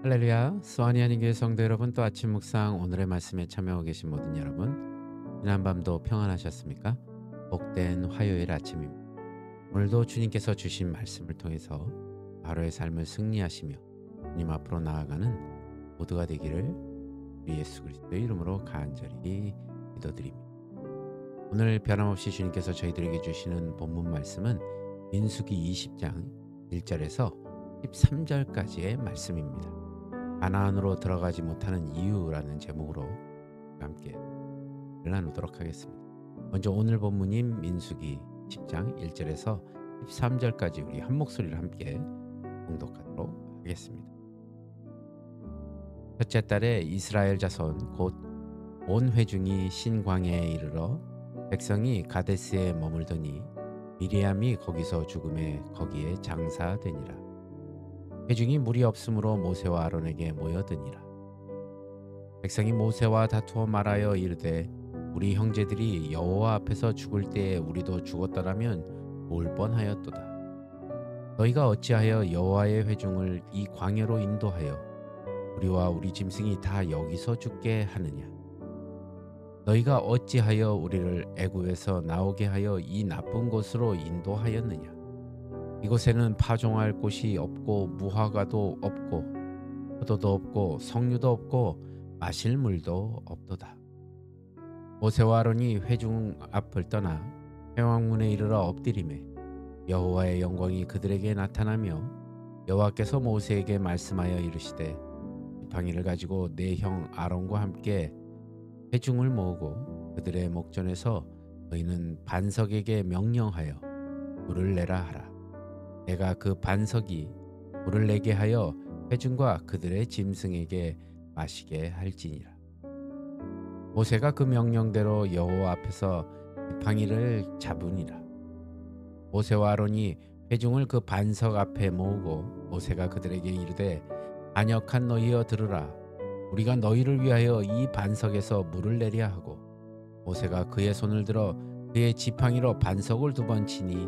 할렐루야, 수완이 아닌 교회 성도 여러분, 또 아침 묵상 오늘의 말씀에 참여하고 계신 모든 여러분, 지난밤도 평안하셨습니까? 복된 화요일 아침입니다. 오늘도 주님께서 주신 말씀을 통해서 하루의 삶을 승리하시며 주님 앞으로 나아가는 모두가 되기를 우리 예수 그리스도의 이름으로 간절히 기도드립니다. 오늘 변함없이 주님께서 저희들에게 주시는 본문 말씀은 민수기 20장 1절에서 13절까지의 말씀입니다. 가나안으로 들어가지 못하는 이유라는 제목으로 함께 나누도록 하겠습니다. 먼저 오늘 본문인 민수기 10장 1절에서 13절까지 우리 한 목소리를 함께 봉독하도록 하겠습니다. 첫째 달에 이스라엘 자손 곧 온 회중이 신광야에 이르러 백성이 가데스에 머물더니 미리암이 거기서 죽음에 거기에 장사되니라. 회중이 물이 없으므로 모세와 아론에게 모여드니라. 백성이 모세와 다투어 말하여 이르되 우리 형제들이 여호와 앞에서 죽을 때에 우리도 죽었더라면 올 뻔하였도다. 너희가 어찌하여 여호와의 회중을 이 광야로 인도하여 우리와 우리 짐승이 다 여기서 죽게 하느냐? 너희가 어찌하여 우리를 애굽에서 나오게 하여 이 나쁜 곳으로 인도하였느냐? 이곳에는 파종할 곳이 없고 무화과도 없고 포도도 없고 석류도 없고 마실 물도 없도다. 모세와 아론이 회중 앞을 떠나 회왕문에 이르러 엎드리매 여호와의 영광이 그들에게 나타나며 여호와께서 모세에게 말씀하여 이르시되 지팡이를 가지고 내 형 아론과 함께 회중을 모으고 그들의 목전에서 너희는 반석에게 명령하여 물을 내라 하라. 내가 그 반석이 물을 내게 하여 회중과 그들의 짐승에게 마시게 할지니라. 모세가 그 명령대로 여호와 앞에서 지팡이를 잡으니라. 모세와 아론이 회중을 그 반석 앞에 모으고 모세가 그들에게 이르되 반역한 너희여 들으라. 우리가 너희를 위하여 이 반석에서 물을 내려 하고 모세가 그의 손을 들어 그의 지팡이로 반석을 2번 치니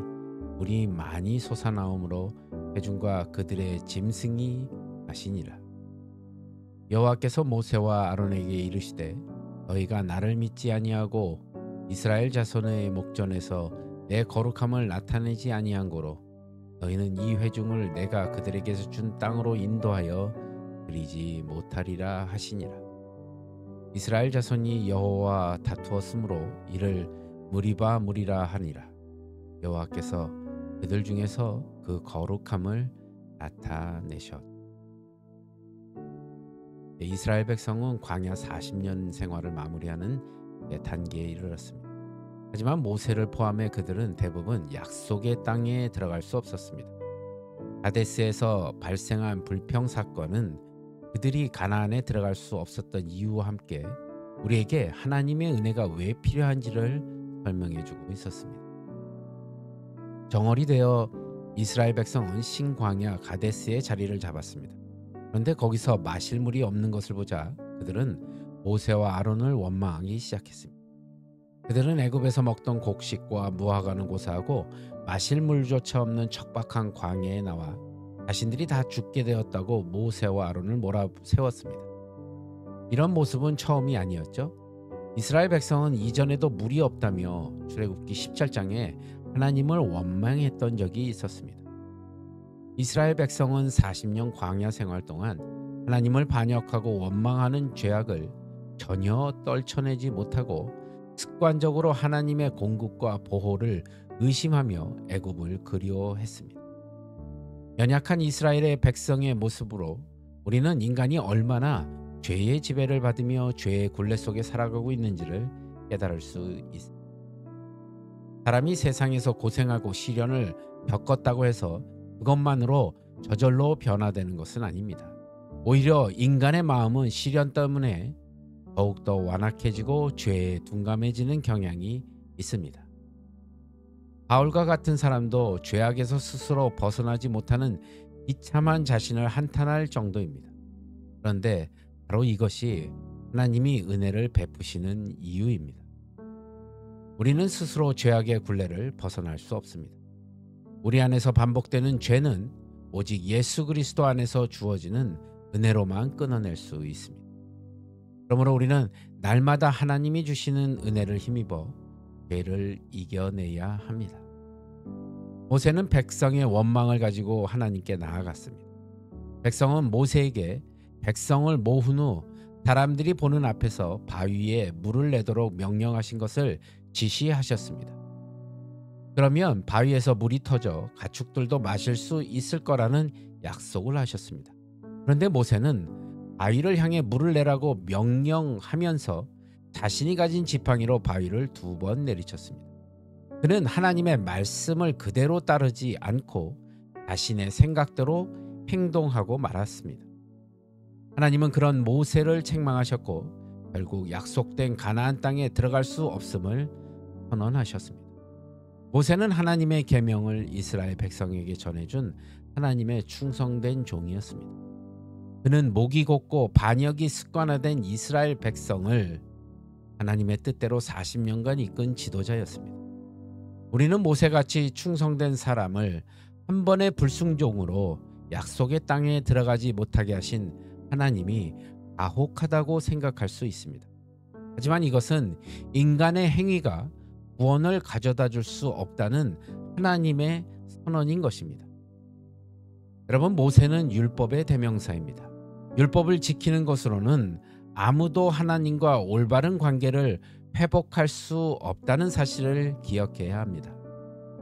물이 많이 솟아나오므로 회중과 그들의 짐승이 마시니라. 여호와께서 모세와 아론에게 이르시되 너희가 나를 믿지 아니하고 이스라엘 자손의 목전에서 내 거룩함을 나타내지 아니한 고로 너희는 이 회중을 내가 그들에게서 준 땅으로 인도하여 드리지 못하리라 하시니라. 이스라엘 자손이 여호와와 다투었으므로 이를 무리바 무리라 하니라. 여호와께서 그들 중에서 그 거룩함을 나타내셨. 이스라엘 백성은 광야 40년 생활을 마무리하는 단계에 이르렀습니다. 하지만 모세를 포함해 그들은 대부분 약속의 땅에 들어갈 수 없었습니다. 가데스에서 발생한 불평 사건은 그들이 가나안에 들어갈 수 없었던 이유와 함께 우리에게 하나님의 은혜가 왜 필요한지를 설명해 주고 있었습니다. 정월이 되어 이스라엘 백성은 신광야 가데스의 자리를 잡았습니다. 그런데 거기서 마실 물이 없는 것을 보자 그들은 모세와 아론을 원망하기 시작했습니다. 그들은 애굽에서 먹던 곡식과 무화과는 고사하고 마실 물조차 없는 척박한 광야에 나와 자신들이 다 죽게 되었다고 모세와 아론을 몰아세웠습니다. 이런 모습은 처음이 아니었죠. 이스라엘 백성은 이전에도 물이 없다며 출애굽기 17장에 하나님을 원망했던 적이 있었습니다. 이스라엘 백성은 40년 광야 생활 동안 하나님을 반역하고 원망하는 죄악을 전혀 떨쳐내지 못하고 습관적으로 하나님의 공급과 보호를 의심하며 애굽을 그리워했습니다. 연약한 이스라엘의 백성의 모습으로 우리는 인간이 얼마나 죄의 지배를 받으며 죄의 굴레 속에 살아가고 있는지를 깨달을 수 있습니다. 사람이 세상에서 고생하고 시련을 겪었다고 해서 그것만으로 저절로 변화되는 것은 아닙니다. 오히려 인간의 마음은 시련 때문에 더욱더 완악해지고 죄에 둔감해지는 경향이 있습니다. 바울과 같은 사람도 죄악에서 스스로 벗어나지 못하는 비참한 자신을 한탄할 정도입니다. 그런데 바로 이것이 하나님이 은혜를 베푸시는 이유입니다. 우리는 스스로 죄악의 굴레를 벗어날 수 없습니다. 우리 안에서 반복되는 죄는 오직 예수 그리스도 안에서 주어지는 은혜로만 끊어낼 수 있습니다. 그러므로 우리는 날마다 하나님이 주시는 은혜를 힘입어 죄를 이겨내야 합니다. 모세는 백성의 원망을 가지고 하나님께 나아갔습니다. 백성은 모세에게 백성을 모은 후 사람들이 보는 앞에서 바위에 물을 내도록 명령하신 것을 지시하셨습니다. 그러면 바위에서 물이 터져 가축들도 마실 수 있을 거라는 약속을 하셨습니다. 그런데 모세는 바위를 향해 물을 내라고 명령하면서 자신이 가진 지팡이로 바위를 2번 내리쳤습니다. 그는 하나님의 말씀을 그대로 따르지 않고 자신의 생각대로 행동하고 말았습니다. 하나님은 그런 모세를 책망하셨고 결국 약속된 가나안 땅에 들어갈 수 없음을 선언하셨습니다. 모세는 하나님의 계명을 이스라엘 백성에게 전해준 하나님의 충성된 종이었습니다. 그는 목이 곧고 반역이 습관화된 이스라엘 백성을 하나님의 뜻대로 40년간 이끈 지도자였습니다. 우리는 모세같이 충성된 사람을 한 번의 불순종으로 약속의 땅에 들어가지 못하게 하신 하나님이 가혹하다고 생각할 수 있습니다. 하지만 이것은 인간의 행위가 구원을 가져다 줄 수 없다는 하나님의 선언인 것입니다. 여러분, 모세는 율법의 대명사입니다. 율법을 지키는 것으로는 아무도 하나님과 올바른 관계를 회복할 수 없다는 사실을 기억해야 합니다.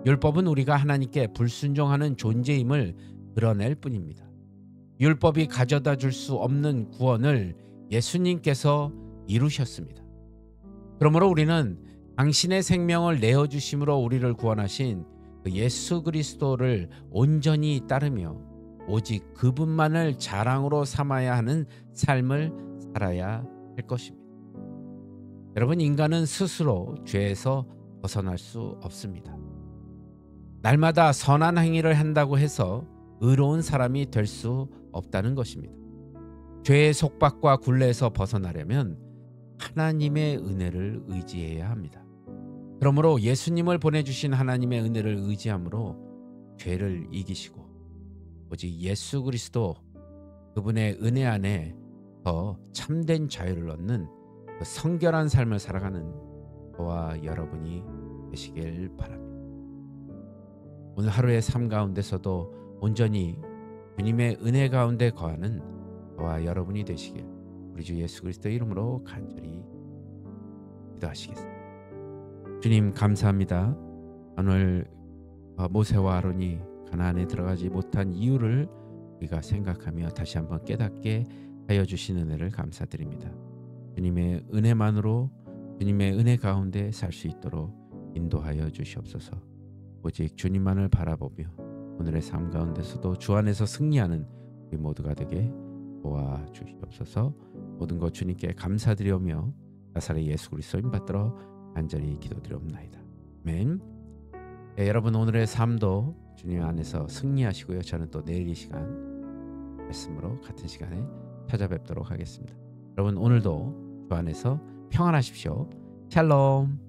율법은 우리가 하나님께 불순종하는 존재임을 드러낼 뿐입니다. 율법이 가져다 줄 수 없는 구원을 예수님께서 이루셨습니다. 그러므로 우리는 당신의 생명을 내어주심으로 우리를 구원하신 그 예수 그리스도를 온전히 따르며 오직 그분만을 자랑으로 삼아야 하는 삶을 살아야 할 것입니다. 여러분, 인간은 스스로 죄에서 벗어날 수 없습니다. 날마다 선한 행위를 한다고 해서 의로운 사람이 될 수 없다는 것입니다. 죄의 속박과 굴레에서 벗어나려면 하나님의 은혜를 의지해야 합니다. 그러므로 예수님을 보내주신 하나님의 은혜를 의지함으로 죄를 이기시고 오직 예수 그리스도 그분의 은혜 안에 더 참된 자유를 얻는 그 성결한 삶을 살아가는 저와 여러분이 되시길 바랍니다. 오늘 하루의 삶 가운데서도 온전히 주님의 은혜 가운데 거하는 저와 여러분이 되시길 우리 주 예수 그리스도의 이름으로 간절히 기도하시겠습니다. 주님, 감사합니다. 오늘 모세와 아론이 가나안에 들어가지 못한 이유를 우리가 생각하며 다시 한번 깨닫게 하여 주신 은혜를 감사드립니다. 주님의 은혜만으로 주님의 은혜 가운데 살 수 있도록 인도하여 주시옵소서. 오직 주님만을 바라보며 오늘의 삶 가운데서도 주 안에서 승리하는 우리 모두가 되게 도와주시옵소서. 모든 것 주님께 감사드리오며 나사렛 예수 그리스도인 받들어 간절히 기도드리옵나이다. 아멘. 네, 여러분, 오늘의 삶도 주님 안에서 승리하시고요. 저는 또 내일 이 시간 말씀으로 같은 시간에 찾아뵙도록 하겠습니다. 여러분, 오늘도 주 안에서 평안하십시오. 샬롬.